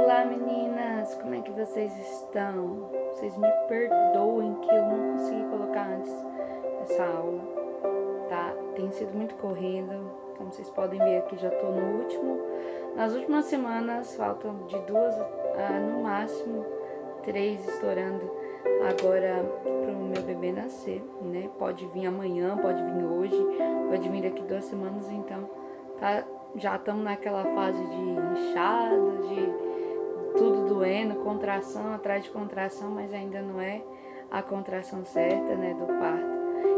Olá meninas, como é que vocês estão? Vocês me perdoem que eu não consegui colocar antes essa aula, tá? Tem sido muito corrido, como vocês podem ver aqui já tô nas últimas semanas, faltam de 2 a no máximo 3 estourando agora pro meu bebê nascer, né? Pode vir amanhã, pode vir hoje, pode vir daqui 2 semanas, então já estamos naquela fase de inchada, de tudo doendo, contração atrás de contração, mas ainda não é a contração certa, né, do parto.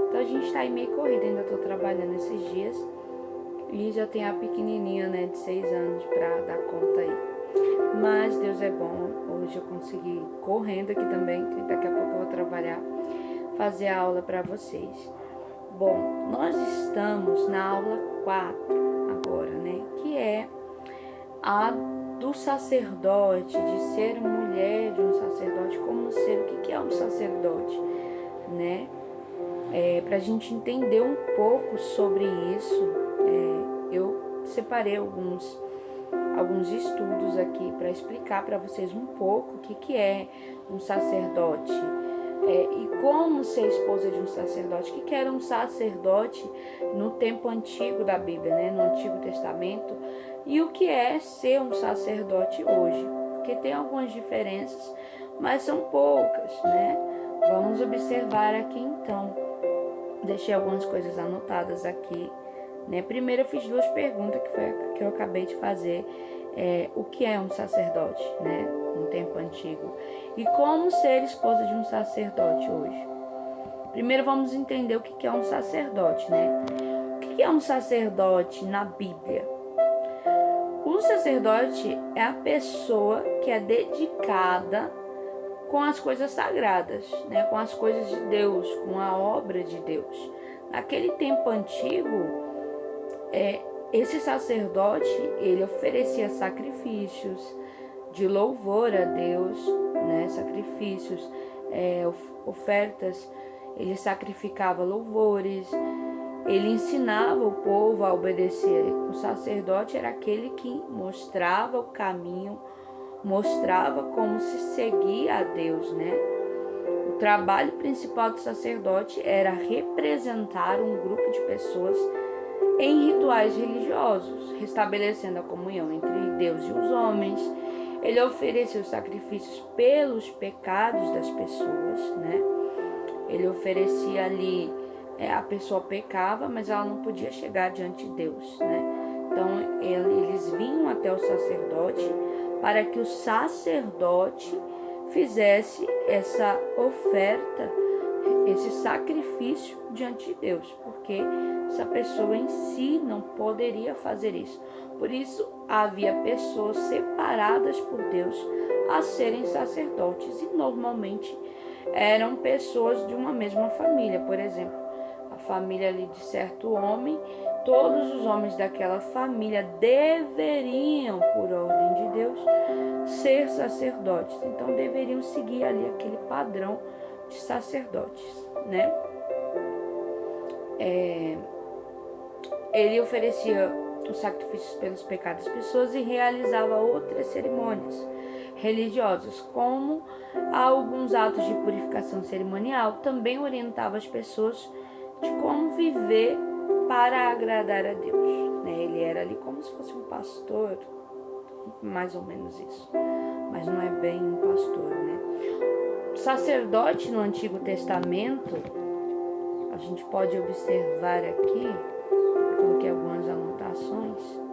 Então a gente tá aí meio corrida, ainda tô trabalhando esses dias e já tem a pequenininha, né, de 6 anos pra dar conta aí. Mas Deus é bom, hoje eu consegui correndo aqui também, que daqui a pouco eu vou trabalhar, fazer a aula pra vocês. Bom, nós estamos na aula 4 agora, né, que é a do sacerdote, de ser mulher de um sacerdote, como ser, o que é um sacerdote, né? Para a gente entender um pouco sobre isso, eu separei alguns estudos aqui para explicar para vocês um pouco o que é um sacerdote, e como ser esposa de um sacerdote, o que era um sacerdote no tempo antigo da Bíblia, né? No Antigo Testamento, e o que é ser um sacerdote hoje, porque tem algumas diferenças, mas são poucas, né? Vamos observar aqui então. Deixei algumas coisas anotadas aqui, né? Primeiro eu fiz 2 perguntas, que foi a que eu acabei de fazer. O que é um sacerdote, né? No tempo antigo. E como ser esposa de um sacerdote hoje. Primeiro vamos entender o que é um sacerdote, né? O que é um sacerdote na Bíblia? O sacerdote é a pessoa que é dedicada com as coisas sagradas, né? Com as coisas de Deus, com a obra de Deus. Naquele tempo antigo, esse sacerdote, ele oferecia sacrifícios de louvor a Deus, né? Sacrifícios, ofertas, ele sacrificava louvores, ele ensinava o povo a obedecer. O sacerdote era aquele que mostrava o caminho, mostrava como se seguia a Deus, né? O trabalho principal do sacerdote era representar um grupo de pessoas em rituais religiosos, restabelecendo a comunhão entre Deus e os homens. Ele oferecia os sacrifícios pelos pecados das pessoas, né? Ele oferecia ali, a pessoa pecava, mas ela não podia chegar diante de Deus, né? Então eles vinham até o sacerdote para que o sacerdote fizesse essa oferta, esse sacrifício diante de Deus, porque essa pessoa em si não poderia fazer isso. Por isso havia pessoas separadas por Deus a serem sacerdotes, e normalmente eram pessoas de uma mesma família. Por exemplo, a família ali de certo homem, todos os homens daquela família deveriam, por ordem de Deus, ser sacerdotes. Então deveriam seguir ali aquele padrão de sacerdotes, né? Ele oferecia os sacrifícios pelos pecados das pessoas e realizava outras cerimônias religiosas, como alguns atos de purificação cerimonial. Também orientava as pessoas de como viver para agradar a Deus, né? Ele era ali como se fosse um pastor, mais ou menos isso, mas não é bem um pastor, né? O sacerdote no Antigo Testamento, a gente pode observar aqui, coloquei algumas anotações.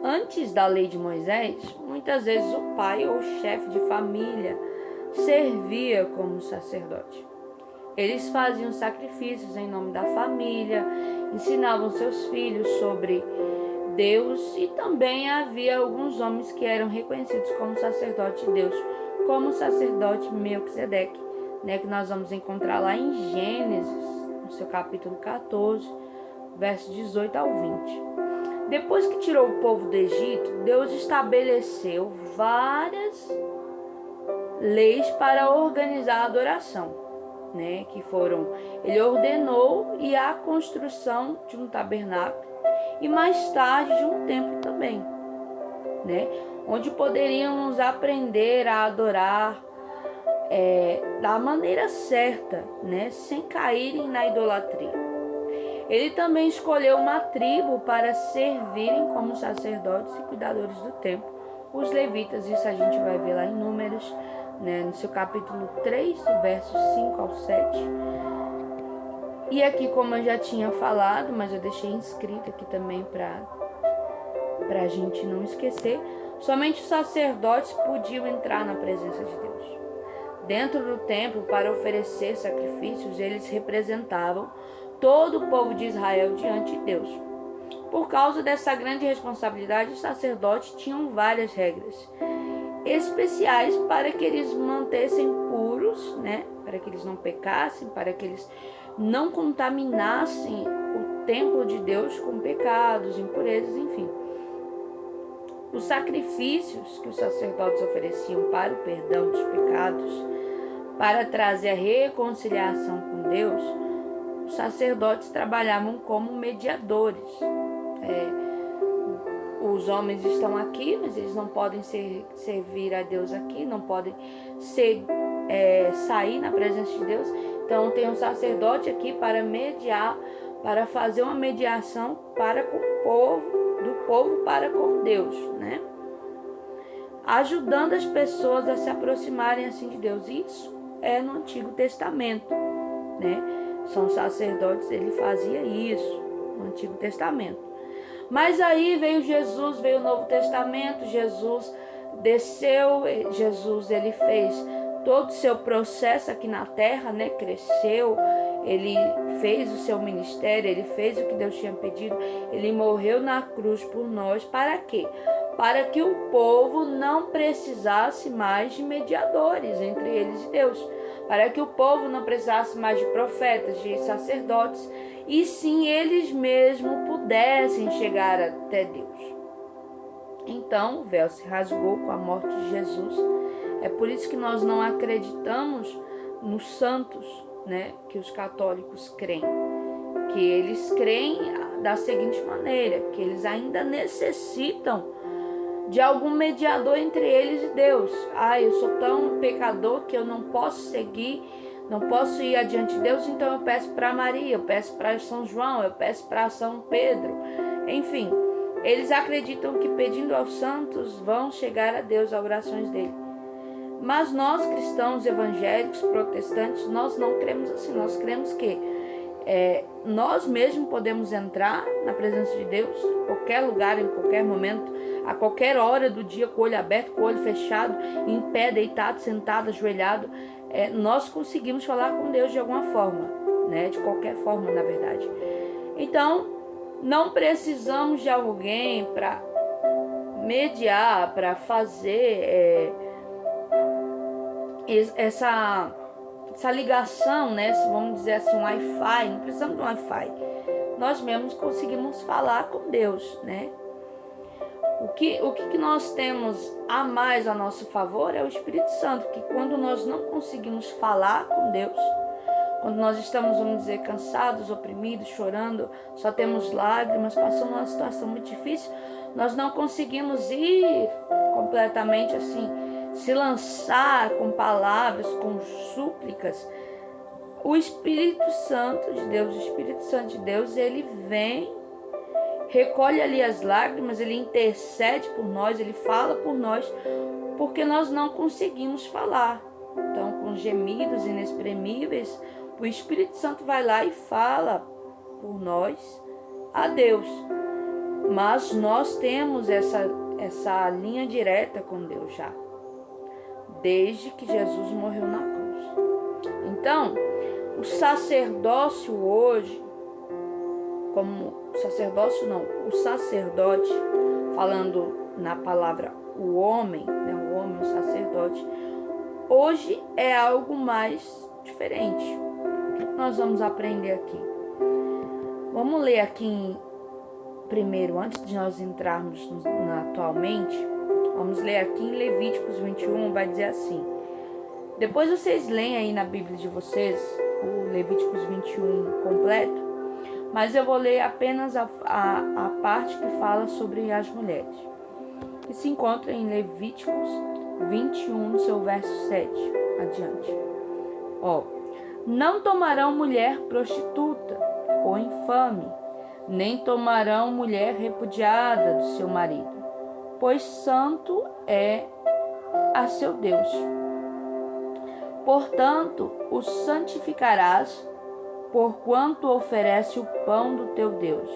Antes da lei de Moisés, muitas vezes o pai ou o chefe de família servia como sacerdote. Eles faziam sacrifícios em nome da família, ensinavam seus filhos sobre Deus, e também havia alguns homens que eram reconhecidos como sacerdote de Deus, como o sacerdote Melquisedeque, né, que nós vamos encontrar lá em Gênesis, no seu capítulo 14, versos 18 ao 20. Depois que tirou o povo do Egito, Deus estabeleceu várias leis para organizar a adoração. né, ele ordenou e a construção de um tabernáculo e mais tarde de um templo também, né, onde poderíamos aprender a adorar da maneira certa, né, sem caírem na idolatria. Ele também escolheu uma tribo para servirem como sacerdotes e cuidadores do templo, os levitas. Isso a gente vai ver lá em Números, né, no seu capítulo 3, versos 5 ao 7. E aqui, como eu já tinha falado, mas eu deixei inscrito aqui também para a gente não esquecer, somente os sacerdotes podiam entrar na presença de Deus. Dentro do templo, para oferecer sacrifícios, eles representavam todo o povo de Israel diante de Deus. Por causa dessa grande responsabilidade, os sacerdotes tinham várias regras especiais para que eles mantessem puros, né? Para que eles não pecassem, para que eles não contaminassem o templo de Deus com pecados, impurezas, enfim. Os sacrifícios que os sacerdotes ofereciam para o perdão dos pecados, para trazer a reconciliação com Deus, os sacerdotes trabalhavam como mediadores. Os homens estão aqui, mas eles não podem servir a Deus aqui, não podem sair na presença de Deus. Então tem um sacerdote aqui para mediar, para fazer uma mediação para com o povo, do povo para com Deus, né? Ajudando as pessoas a se aproximarem assim de Deus. Isso é no Antigo Testamento, né? São sacerdotes, ele fazia isso no Antigo Testamento. Mas aí veio Jesus, veio o Novo Testamento, Jesus desceu, Jesus ele fez todo o seu processo aqui na terra, né? Cresceu, ele fez o seu ministério, ele fez o que Deus tinha pedido, ele morreu na cruz por nós. Para quê? Para que o povo não precisasse mais de mediadores entre eles e Deus, para que o povo não precisasse mais de profetas, de sacerdotes, e sim eles mesmos pudessem chegar até Deus. Então o véu se rasgou com a morte de Jesus. É por isso que nós não acreditamos nos santos, né, que os católicos creem. Que eles creem da seguinte maneira, que eles ainda necessitam de algum mediador entre eles e Deus. Eu sou tão pecador que eu não posso seguir, não posso ir adiante de Deus, então eu peço para Maria, eu peço para São João, eu peço para São Pedro. Enfim, eles acreditam que pedindo aos santos vão chegar a Deus, às orações dele. Mas nós, cristãos evangélicos, protestantes, nós não cremos assim. Nós cremos que nós mesmos podemos entrar na presença de Deus, em qualquer lugar, em qualquer momento, a qualquer hora do dia, com o olho aberto, com o olho fechado, em pé, deitado, sentado, ajoelhado. Nós conseguimos falar com Deus de alguma forma, né? De qualquer forma, na verdade. Então, não precisamos de alguém para mediar, para fazer essa ligação, né? Vamos dizer assim, um Wi-Fi. Não precisamos de um Wi-Fi. Nós mesmos conseguimos falar com Deus, né? O que nós temos a mais a nosso favor é o Espírito Santo, que quando nós não conseguimos falar com Deus, quando nós estamos, vamos dizer, cansados, oprimidos, chorando, só temos lágrimas, passando uma situação muito difícil, nós não conseguimos ir completamente assim, se lançar com palavras, com súplicas. O Espírito Santo de Deus, o Espírito Santo de Deus, ele vem, recolhe ali as lágrimas, ele intercede por nós, ele fala por nós, porque nós não conseguimos falar. Então, com gemidos inexprimíveis, o Espírito Santo vai lá e fala por nós a Deus. Mas nós temos essa linha direta com Deus já, desde que Jesus morreu na cruz. Então, o sacerdócio hoje, o sacerdote, falando na palavra o homem, né, o sacerdote, hoje é algo mais diferente. O que nós vamos aprender aqui? Vamos ler aqui primeiro, antes de nós entrarmos atualmente, vamos ler aqui em Levíticos 21, vai dizer assim. Depois vocês leem aí na Bíblia de vocês, o Levíticos 21 completo, mas eu vou ler apenas a parte que fala sobre as mulheres, que se encontra em Levíticos 21, no seu verso 7 adiante. Não tomarão mulher prostituta ou infame, nem tomarão mulher repudiada do seu marido, pois santo é a seu Deus. Portanto, o santificarás, porquanto oferece o pão do teu Deus.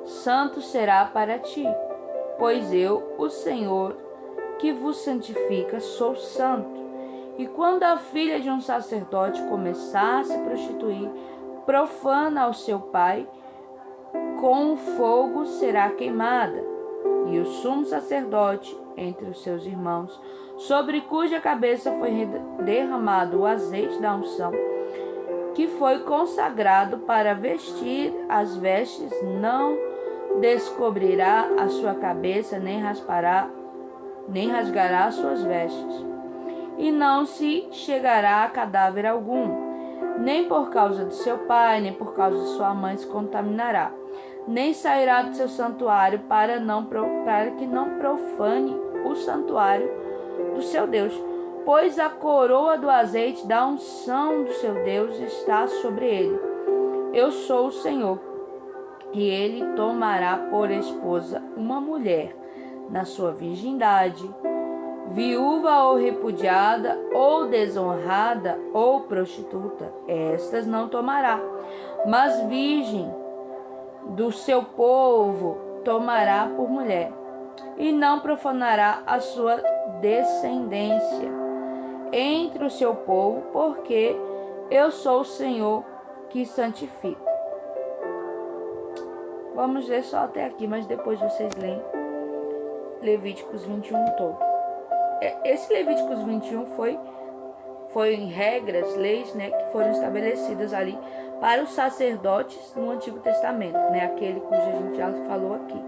Santo será para ti, pois eu, o Senhor, que vos santifica, sou santo. E quando a filha de um sacerdote começar a se prostituir, profana ao seu pai, com fogo será queimada. E o sumo sacerdote, entre os seus irmãos, sobre cuja cabeça foi derramado o azeite da unção, que foi consagrado para vestir as vestes, não descobrirá a sua cabeça, nem rasgará as suas vestes. E não se chegará a cadáver algum, nem por causa do seu pai, nem por causa de sua mãe se contaminará, nem sairá do seu santuário para que não profane o santuário do seu Deus, pois a coroa do azeite da unção do seu Deus está sobre ele. Eu sou o Senhor, e ele tomará por esposa uma mulher na sua virgindade, viúva ou repudiada, ou desonrada, ou prostituta, estas não tomará, mas virgem do seu povo tomará por mulher, e não profanará a sua descendência entre o seu povo, porque eu sou o Senhor que santifico. Vamos ler só até aqui, mas depois vocês leem Levíticos 21 todo. Esse Levíticos 21 foi em regras, leis, né, que foram estabelecidas ali para os sacerdotes no Antigo Testamento, né, aquele cujo a gente já falou aqui.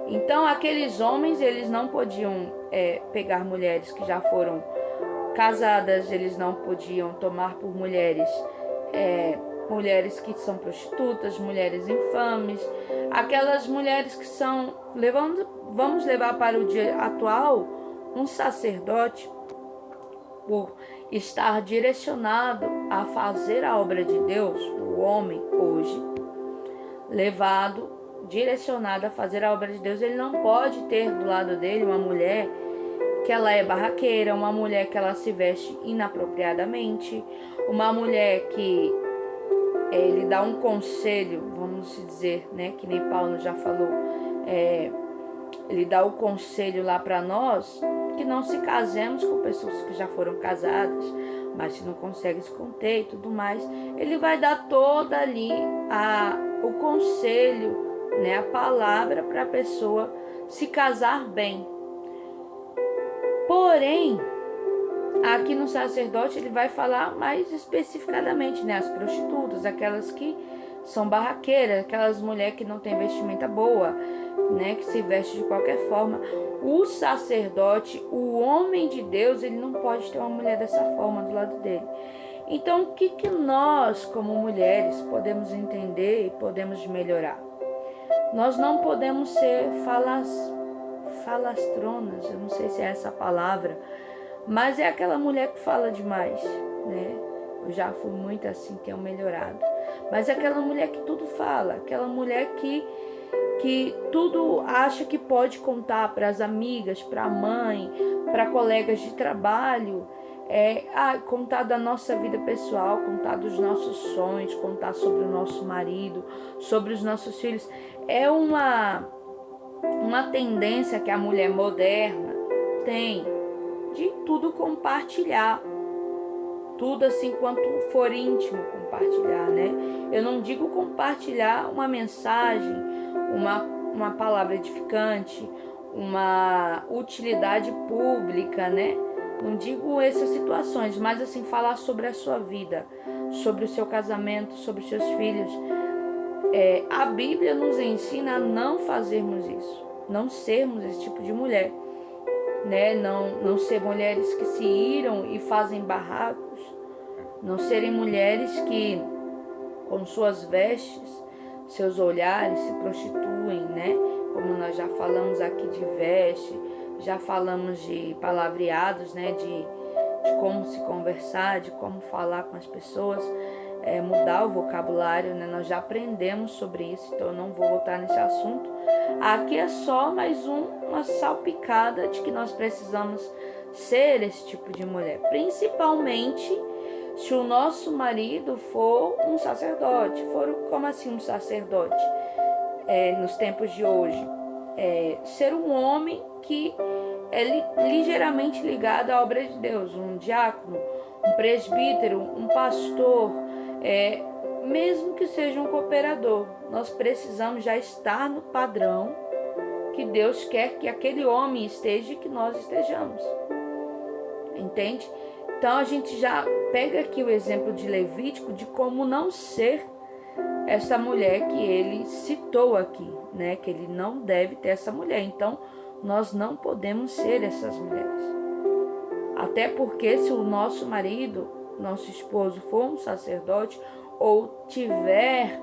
Então, aqueles homens, eles não podiam pegar mulheres que já foram casadas, eles não podiam tomar por mulheres que são prostitutas, mulheres infames, aquelas mulheres que são, vamos levar para o dia atual, um sacerdote, por estar direcionado a fazer a obra de Deus, o homem hoje, direcionado a fazer a obra de Deus, ele não pode ter do lado dele uma mulher que ela é barraqueira, uma mulher que ela se veste inapropriadamente, uma mulher que ele dá um conselho, vamos dizer, né, que nem Paulo já falou, ele dá o conselho lá para nós, que não se casemos com pessoas que já foram casadas, mas se não consegue se conter e tudo mais, ele vai dar toda ali o conselho, né, a palavra para a pessoa se casar bem. Porém, aqui no sacerdote ele vai falar mais especificadamente, né, as prostitutas, aquelas que são barraqueiras, aquelas mulheres que não têm vestimenta boa, né, que se veste de qualquer forma. O sacerdote, o homem de Deus, ele não pode ter uma mulher dessa forma do lado dele. Então, o que nós, como mulheres, podemos entender e podemos melhorar? Nós não podemos ser falastronas, eu não sei se é essa a palavra, mas é aquela mulher que fala demais, né? Eu já fui muito assim, tenho melhorado. Mas é aquela mulher que tudo fala, aquela mulher que tudo acha que pode contar para as amigas, para a mãe, para colegas de trabalho, contar da nossa vida pessoal, contar dos nossos sonhos, contar sobre o nosso marido, sobre os nossos filhos. É uma tendência que a mulher moderna tem de tudo compartilhar. Tudo assim quanto for íntimo compartilhar, né? Eu não digo compartilhar uma mensagem, uma palavra edificante, uma utilidade pública, né? Não digo essas situações, mas assim, falar sobre a sua vida, sobre o seu casamento, sobre os seus filhos. A Bíblia nos ensina a não fazermos isso, não sermos esse tipo de mulher, né? Não ser mulheres que se iram e fazem barracos, Não serem mulheres que, com suas vestes, seus olhares se prostituem, né? Como nós já falamos aqui de veste, já falamos de palavreados, né? De como se conversar, de como falar com as pessoas, mudar o vocabulário, né? Nós já aprendemos sobre isso, então eu não vou voltar nesse assunto. Aqui é só mais uma salpicada de que nós precisamos ser esse tipo de mulher, principalmente se o nosso marido for um sacerdote. Como assim um sacerdote? Nos tempos de hoje, ser um homem que é ligeiramente ligado à obra de Deus, um diácono, um presbítero, um pastor, mesmo que seja um cooperador. Nós precisamos já estar no padrão que Deus quer que aquele homem esteja e que nós estejamos. Entende? Então a gente já pega aqui o exemplo de Levítico de como não ser essa mulher que ele citou aqui, né? Que ele não deve ter essa mulher. Então nós não podemos ser essas mulheres. Até porque se o nosso marido, nosso esposo for um sacerdote ou tiver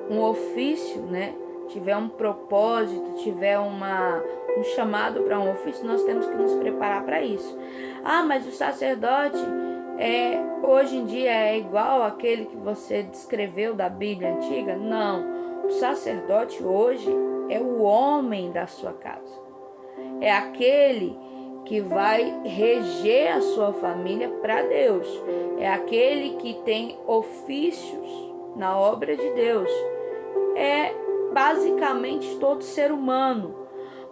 um ofício, né? Tiver um propósito, tiver um chamado para um ofício, nós temos que nos preparar para isso. Ah, mas o sacerdote hoje em dia é igual àquele que você descreveu da Bíblia antiga? Não. O sacerdote hoje é o homem da sua casa. É aquele que vai reger a sua família para Deus. É aquele que tem ofícios na obra de Deus. É basicamente todo ser humano,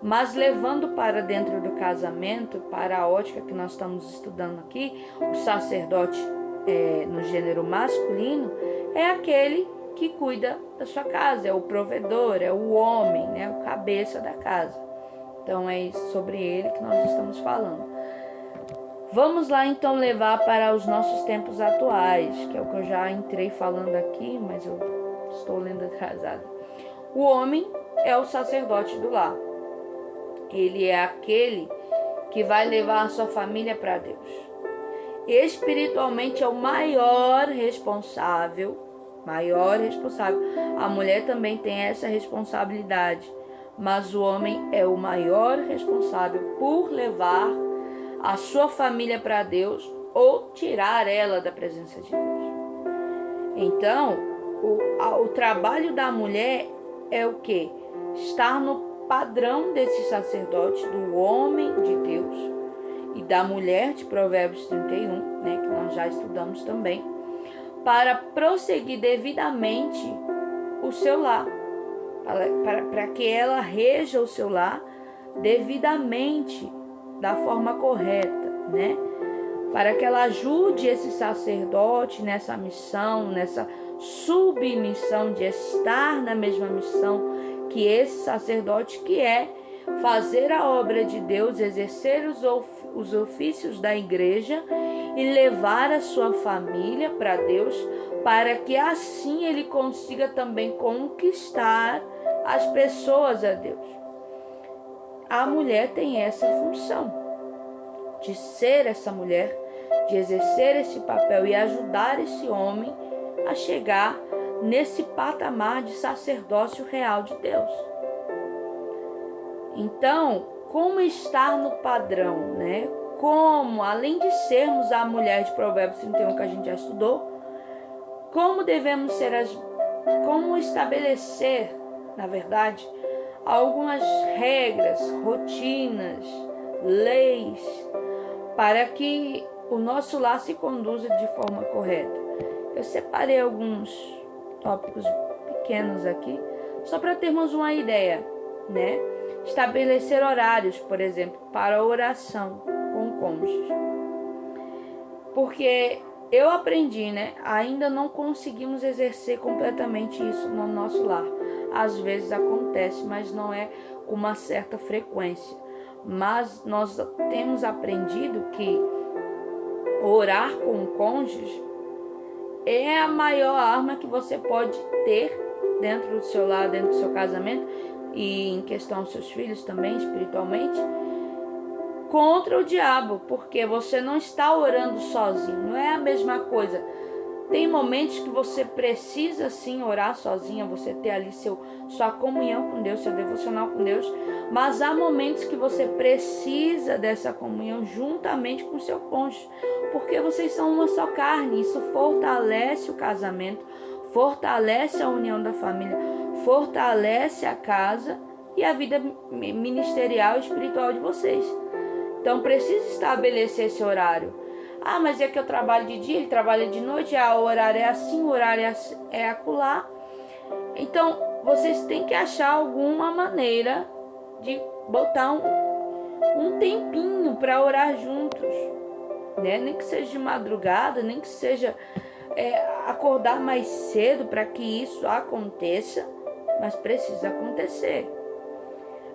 mas levando para dentro do casamento, para a ótica que nós estamos estudando aqui, o sacerdote no gênero masculino é aquele que cuida da sua casa, é o provedor, é o homem, né, o cabeça da casa. Então é sobre ele que nós estamos falando. Vamos lá então levar para os nossos tempos atuais, que é o que eu já entrei falando aqui, mas eu estou lendo atrasado. O homem é o sacerdote do lar. Ele é aquele que vai levar a sua família para Deus. Espiritualmente é o maior responsável. A mulher também tem essa responsabilidade, mas o homem é o maior responsável por levar a sua família para Deus ou tirar ela da presença de Deus. Então, o trabalho da mulher é o quê? Estar no padrão desse sacerdote, do homem de Deus e da mulher de Provérbios 31, né, que nós já estudamos também, para prosseguir devidamente o seu lar, para que ela reja o seu lar devidamente, da forma correta, né? Para que ela ajude esse sacerdote nessa missão, nessa submissão de estar na mesma missão que esse sacerdote, que é fazer a obra de Deus, exercer os ofícios da igreja e levar a sua família para Deus, para que assim ele consiga também conquistar as pessoas a Deus. A mulher tem essa função de ser essa mulher, de exercer esse papel e ajudar esse homem a chegar nesse patamar de sacerdócio real de Deus. Então, como estar no padrão, né? Como, além de sermos a mulher de Provérbios 31 que a gente já estudou, como devemos ser como estabelecer, na verdade, algumas regras, rotinas, leis, para que o nosso lar se conduza de forma correta. Eu separei alguns tópicos pequenos aqui, só para termos uma ideia, né? Estabelecer horários, por exemplo, para oração com o cônjuge. Porque eu aprendi, né? Ainda não conseguimos exercer completamente isso no nosso lar. Às vezes acontece, mas não é com uma certa frequência. Mas nós temos aprendido que orar com o cônjuge é a maior arma que você pode ter dentro do seu lar, dentro do seu casamento e em questão aos seus filhos também, espiritualmente, contra o diabo, porque você não está orando sozinho, não é a mesma coisa. Tem momentos que você precisa sim orar sozinha, você ter ali sua comunhão com Deus, seu devocional com Deus, mas há momentos que você precisa dessa comunhão juntamente com seu cônjuge, porque vocês são uma só carne. Isso fortalece o casamento, fortalece a união da família, fortalece a casa e a vida ministerial e espiritual de vocês. Então precisa estabelecer esse horário. Ah, mas é que eu trabalho de dia, ele trabalha de noite, o horário é assim, o horário é acolá. Então, vocês têm que achar alguma maneira de botar um tempinho para orar juntos, né? Nem que seja de madrugada, nem que seja acordar mais cedo para que isso aconteça, mas precisa acontecer.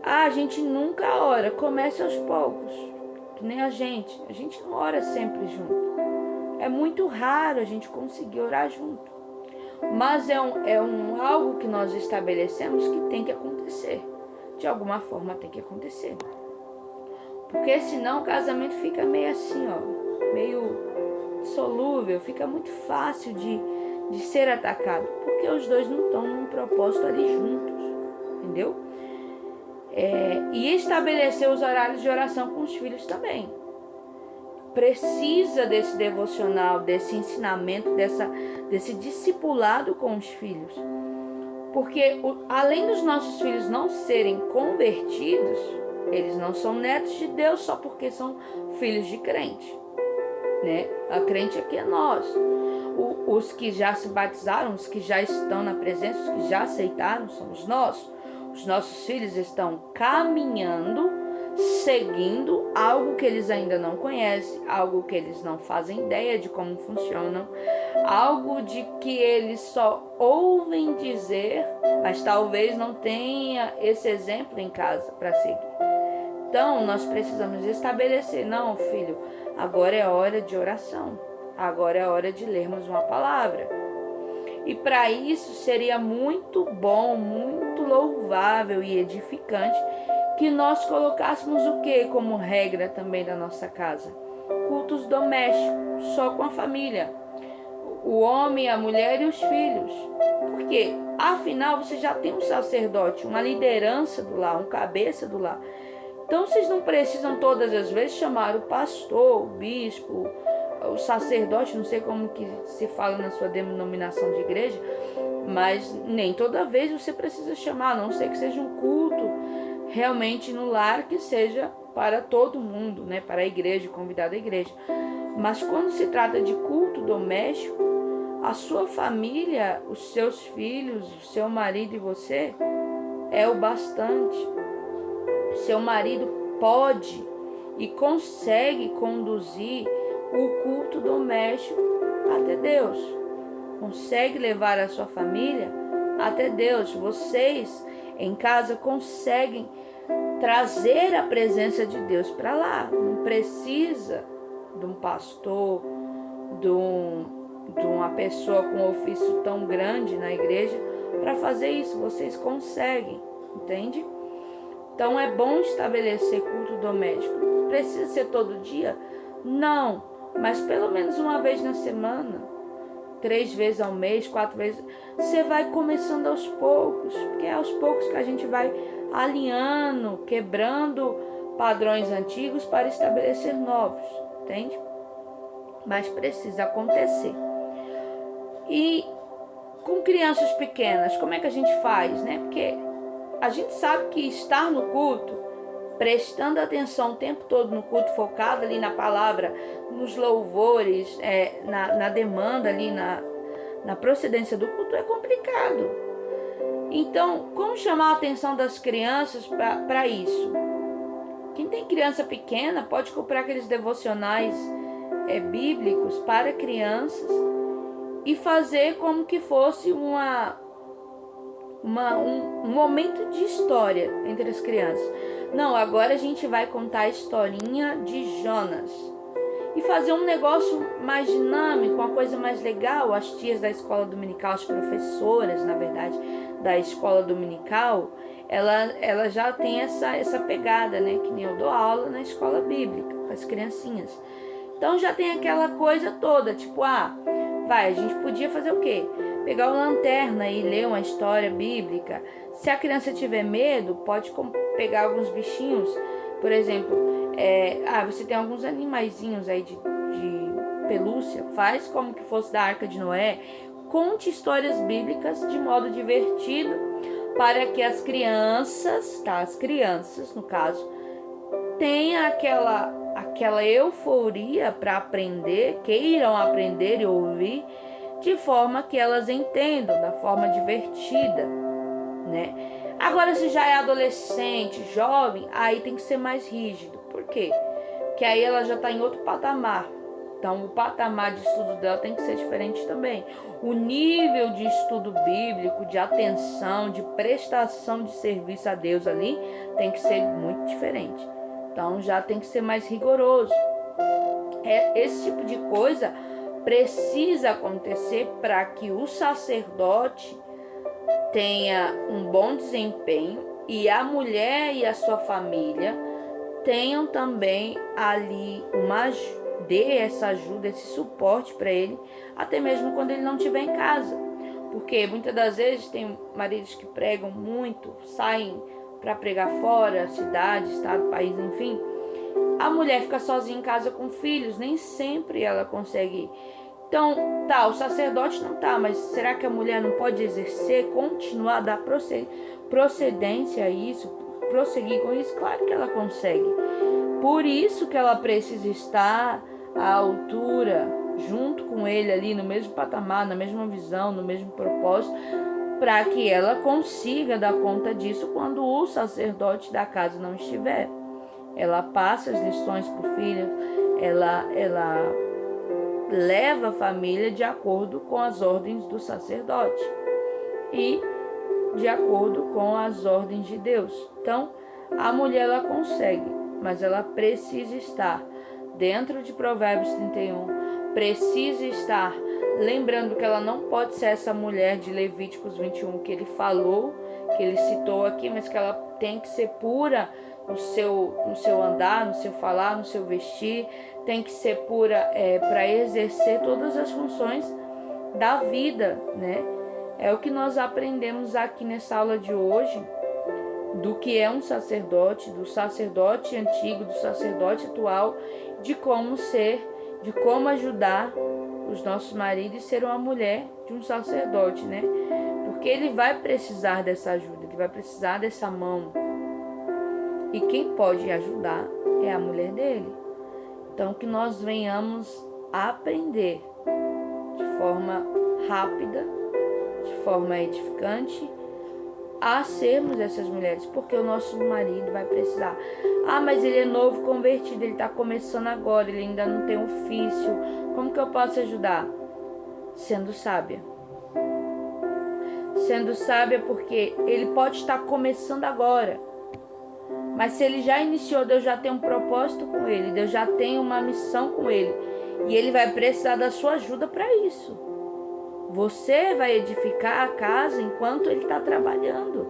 Ah, a gente nunca ora, comece aos poucos. Que nem a gente não ora sempre junto. É muito raro a gente conseguir orar junto. Mas é algo que nós estabelecemos que tem que acontecer. De alguma forma tem que acontecer. Porque senão o casamento fica meio assim, meio solúvel, fica muito fácil de ser atacado. Porque os dois não estão num propósito ali juntos. Entendeu? E estabelecer os horários de oração com os filhos também. Precisa desse devocional, desse ensinamento, desse discipulado com os filhos. Porque além dos nossos filhos não serem convertidos, eles não são netos de Deus só porque são filhos de crente, né? A crente aqui é nós. Os que já se batizaram, os que já estão na presença, os que já aceitaram, somos nós. Os nossos filhos estão caminhando, seguindo algo que eles ainda não conhecem, algo que eles não fazem ideia de como funcionam, algo de que eles só ouvem dizer, mas talvez não tenha esse exemplo em casa para seguir. Então, nós precisamos estabelecer, não, filho, agora é hora de oração, agora é hora de lermos uma palavra. E para isso seria muito bom, muito louvável e edificante que nós colocássemos o que como regra também da nossa casa? Cultos domésticos, só com a família. O homem, a mulher e os filhos. Porque, afinal, você já tem um sacerdote, uma liderança do lar, um cabeça do lar. Então, vocês não precisam todas as vezes chamar o pastor, o bispo, o sacerdote, não sei como que se fala na sua denominação de igreja, mas nem toda vez você precisa chamar, a não ser que seja um culto realmente no lar que seja para todo mundo, né? Para a igreja, convidado à igreja. Mas quando se trata de culto doméstico, a sua família, os seus filhos, o seu marido e você é o bastante. O seu marido pode e consegue conduzir o culto doméstico até Deus. Consegue levar a sua família até Deus. Vocês em casa conseguem trazer a presença de Deus para lá. Não precisa de um pastor, de uma pessoa com um ofício tão grande na igreja para fazer isso. Vocês conseguem, entende? Então é bom estabelecer culto doméstico. Precisa ser todo dia? Não. Mas pelo menos uma vez na semana, 3 vezes ao mês, 4 vezes, você vai começando aos poucos, porque é aos poucos que a gente vai alinhando, quebrando padrões antigos para estabelecer novos, entende? Mas precisa acontecer. E com crianças pequenas, como é que a gente faz, né? Porque a gente sabe que estar no culto, prestando atenção o tempo todo no culto, focado ali na palavra, nos louvores, na demanda ali, na procedência do culto, é complicado. Então, como chamar a atenção das crianças para isso? Quem tem criança pequena pode comprar aqueles devocionais bíblicos para crianças e fazer como que fosse um momento de história entre as crianças. Não, agora a gente vai contar a historinha de Jonas. e fazer um negócio mais dinâmico, uma coisa mais legal. As tias da escola dominical, as professoras, na verdade, da escola dominical, ela já tem essa pegada, né? Que nem eu dou aula na escola bíblica, com as criancinhas. Então já tem aquela coisa toda, tipo, a gente podia fazer o quê? Pegar uma lanterna e ler uma história bíblica. Se a criança tiver medo, pode pegar alguns bichinhos, por exemplo, você tem alguns animaizinhos aí de pelúcia, faz como que fosse da Arca de Noé, conte histórias bíblicas de modo divertido, para que as crianças, no caso, tenham aquela euforia para aprender, queiram aprender e ouvir, de forma que elas entendam, da forma divertida, né? Agora, se já é adolescente, jovem, aí tem que ser mais rígido. Por quê? Porque aí ela já está em outro patamar. Então, o patamar de estudo dela tem que ser diferente também. O nível de estudo bíblico, de atenção, de prestação de serviço a Deus ali, tem que ser muito diferente. Então, já tem que ser mais rigoroso. Esse tipo de coisa precisa acontecer para que o sacerdote tenha um bom desempenho e a mulher e a sua família tenham também ali dê essa ajuda, esse suporte para ele, até mesmo quando ele não estiver em casa. Porque muitas das vezes tem maridos que pregam muito, saem para pregar fora, cidade, estado, país, enfim. A mulher fica sozinha em casa com filhos, nem sempre ela consegue ir. Então, o sacerdote não mas será que a mulher não pode exercer, continuar, dar procedência a isso, prosseguir com isso? Claro que ela consegue. Por isso que ela precisa estar à altura, junto com ele ali, no mesmo patamar, na mesma visão, no mesmo propósito, para que ela consiga dar conta disso quando o sacerdote da casa não estiver. Ela passa as lições para o filho, ela leva a família de acordo com as ordens do sacerdote e de acordo com as ordens de Deus. Então, a mulher ela consegue, mas ela precisa estar dentro de Provérbios 31, precisa estar lembrando que ela não pode ser essa mulher de Levíticos 21 que ele falou, que ele citou aqui, mas que ela tem que ser pura no seu andar, no seu falar, no seu vestir, tem que ser pura para exercer todas as funções da vida, né? É o que nós aprendemos aqui nessa aula de hoje, do que é um sacerdote, do sacerdote antigo, do sacerdote atual, de como ser, de como ajudar os nossos maridos e ser uma mulher de um sacerdote, né? Porque ele vai precisar dessa ajuda, ele vai precisar dessa mão. E quem pode ajudar é a mulher dele. Então, que nós venhamos a aprender de forma rápida, de forma edificante, a sermos essas mulheres, porque o nosso marido vai precisar. Mas ele é novo convertido, ele está começando agora, ele ainda não tem ofício. Como que eu posso ajudar? Sendo sábia. Sendo sábia, porque ele pode estar começando agora. Mas se ele já iniciou, Deus já tem um propósito com ele, Deus já tem uma missão com ele. E ele vai precisar da sua ajuda para isso. Você vai edificar a casa enquanto ele está trabalhando.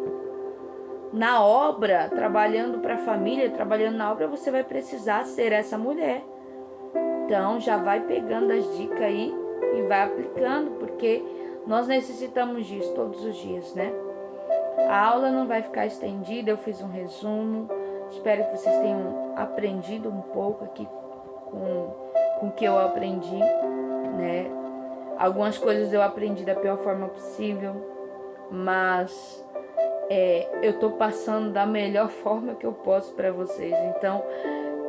Na obra, trabalhando para a família, trabalhando na obra, você vai precisar ser essa mulher. Então, já vai pegando as dicas aí e vai aplicando, porque nós necessitamos disso todos os dias, né? A aula não vai ficar estendida, eu fiz um resumo. Espero que vocês tenham aprendido um pouco aqui com o que eu aprendi, né? Algumas coisas eu aprendi da pior forma possível, mas eu estou passando da melhor forma que eu posso para vocês. Então,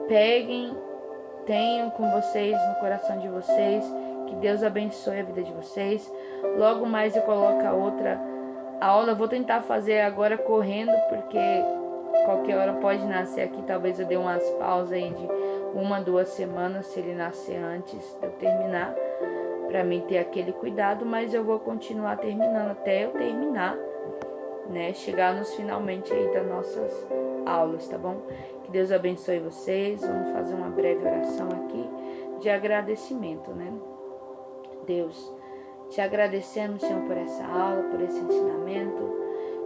peguem, tenham com vocês, no coração de vocês, que Deus abençoe a vida de vocês. Logo mais eu coloco a outra aula, eu vou tentar fazer agora correndo, porque qualquer hora pode nascer aqui. Talvez eu dê umas pausas aí de 1, 2 semanas, se ele nascer antes de eu terminar, para mim ter aquele cuidado, mas eu vou continuar terminando até eu terminar, né? Chegar nos finalmente aí das nossas aulas, tá bom? Que Deus abençoe vocês. Vamos fazer uma breve oração aqui. de agradecimento, né? Deus, te agradecemos, Senhor, por essa aula, por esse ensinamento,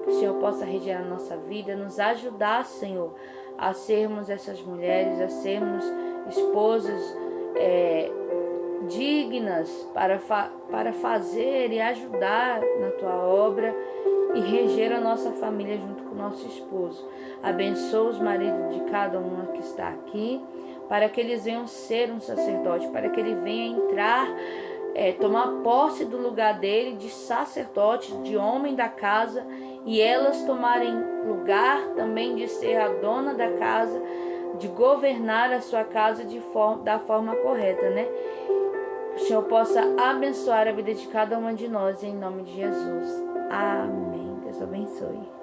que o Senhor possa reger a nossa vida, nos ajudar, Senhor, a sermos essas mulheres, a sermos esposas dignas para fazer e ajudar na Tua obra e reger a nossa família junto com o nosso esposo. Abençoa os maridos de cada uma que está aqui, para que eles venham ser um sacerdote, para que ele venha entrar, tomar posse do lugar dele de sacerdote, de homem da casa, e elas tomarem lugar também de ser a dona da casa, de governar a sua casa da forma correta, né? Que o Senhor possa abençoar a vida de cada uma de nós, em nome de Jesus. Amém. Deus abençoe.